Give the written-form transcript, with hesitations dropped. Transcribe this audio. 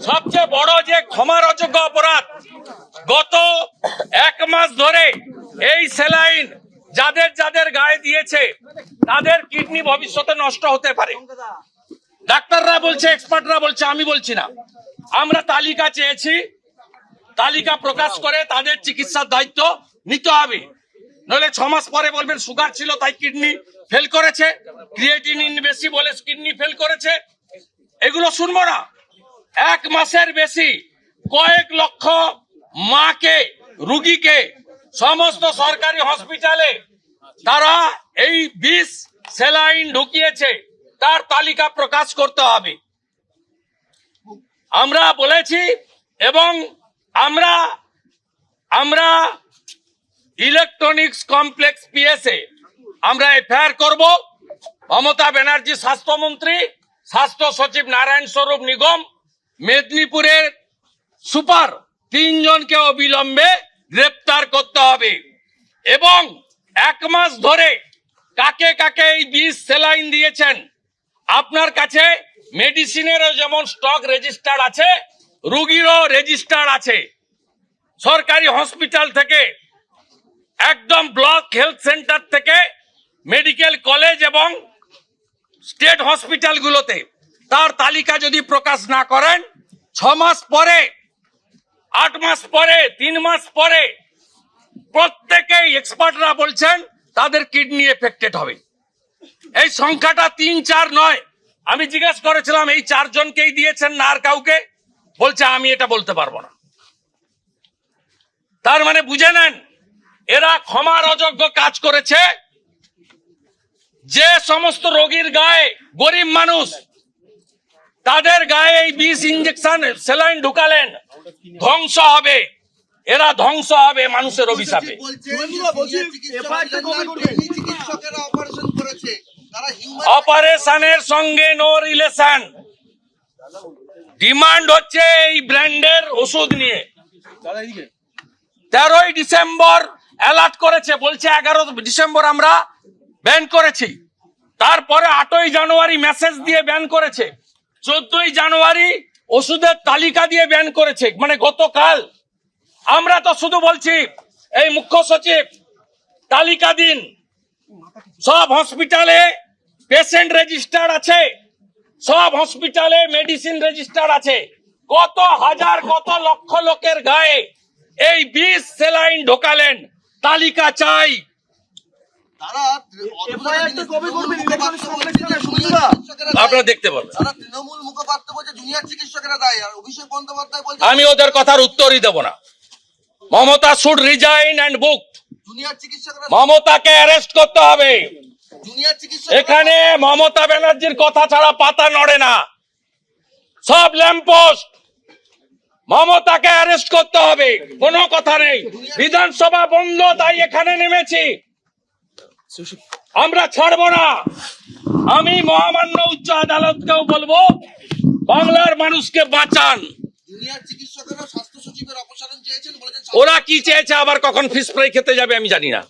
সবচেয়ে বড় যে ক্ষমার অযোগ্য অপরাধ, গত 1 মাস ধরে এই স্যালাইন যাদের যাদের গায়ে দিয়েছে তাদের কিডনি ভবিষ্যতে নষ্ট হতে পারে। ডাক্তাররা বলছে, এক্সপার্টরা বলছে, আমি বলছি না। আমরা তালিকা চেয়েছি, তালিকা প্রকাশ করে তাদের চিকিৎসার দায়িত্ব নিতে হবে। নইলে 6 মাস পরে বলবেন সুগার ছিল তাই কিডনি ফেল করেছে, ক্রিয়েটিনিন বেশি বলে কিডনি ফেল করেছে। এগুলো শুনবো না। 1 মাসের বেশি কয়েক লক্ষ মাকে, রুগীকে সমস্ত সরকারি হসপিটালে তারা এই বিষ স্যালাইন ঢুকিয়েছে, তার তালিকা প্রকাশ করতে হবে। আমরা বলেছি এবং আমরা ইলেকট্রনিক্স কমপ্লেক্স পিএসএ আমরা এফআইআর করব। মমতা ব্যানার্জি স্বাস্থ্যমন্ত্রী, স্বাস্থ্য সচিব নারায়ণ স্বরূপ নিগম, মেদিনীপুরের সুপার 3 জনকে অবিলম্বে গ্রেপ্তার করতে হবে এবং 1 মাস ধরে কাকে কাকে এই বিষ স্যালাইন দিয়েছেন আপনার কাছে মেডিসিনেরও যেমন স্টক রেজিস্টার আছে, রোগীরও রেজিস্টার আছে। সরকারি হসপিটাল থেকে একদম ব্লক হেলথ সেন্টার থেকে মেডিকেল কলেজ এবং স্টেট হসপিটালগুলোতে তার তালিকা যদি প্রকাশ না করেন 6 মাস পরে, 8 মাস পরে, 3 মাস পরে প্রত্যেকেই এক্সপার্টরা বলছেন তাদের কিডনি এফেক্টেড হবে। এই সংখ্যাটা 3-4 নয়। আমি জিজ্ঞেস করেছিলাম এই 4 জনকেই দিয়েছেন না আর কাউকে, বলছে আমি এটা বলতে পারবো না। তার মানে বুঝে নেন এরা ক্ষমার অযোগ্য কাজ করেছে। যে সমস্ত রোগীর গায়ে, গরিব মানুষ তাদের গায়ে এই বিষ ইঞ্জেকশন স্যালাইন ঢুকালেন, ধ্বংস হবে, এরা ধ্বংস হবে মানুষের অভিশাপে। অপারেশনের সঙ্গে নো রিলেশন। ডিমান্ড হচ্ছে এই ব্র্যান্ডের ওষুধ নিয়ে। 13ই ডিসেম্বর অ্যালার্ট করেছে, বলছে 11 ডিসেম্বর আমরা ব্যান করেছি। তারপরে 8ই জানুয়ারি মেসেজ দিয়ে ব্যান করেছে, 14ই জানুয়ারি ওষুধের তালিকা দিয়ে ব্যান করেছে, মানে গতকাল। আমরা তো শুধু বলছি এই মুখ্য সচিব তালিকা দিন। সব হসপিটালে পেশেন্ট রেজিস্টার আছে, সব হসপিটালে মেডিসিন রেজিস্টার আছে। কত হাজার, কত লক্ষ লোকের গায়ে এই বিষ স্যালাইন ঢোকালেন, তালিকা চাই। আপনারা দেখতে পাবেন। আমি ওদের কথার উত্তরই দেব না। Mamata should resign and book. মমতাকে অ্যারেস্ট করতে হবে। এখানে মমতা ব্যানার্জির কথা ছাড়া পাতা নড়ে না, সব ল্যাম্পপোস্ট। মমতাকে অ্যারেস্ট করতে হবে, কোনো কথা নেই। বিধানসভা বন্ধ, তাই এখানে নেমেছি। আমরা ছাড়বো না। আমি মহামান্য উচ্চ আদালতকেও বলবো বাংলার মানুষকে বাঁচান। ওরা কি চেয়েছে, আবার কখন ফিশ ফ্রাই খেতে যাবে আমি জানি না।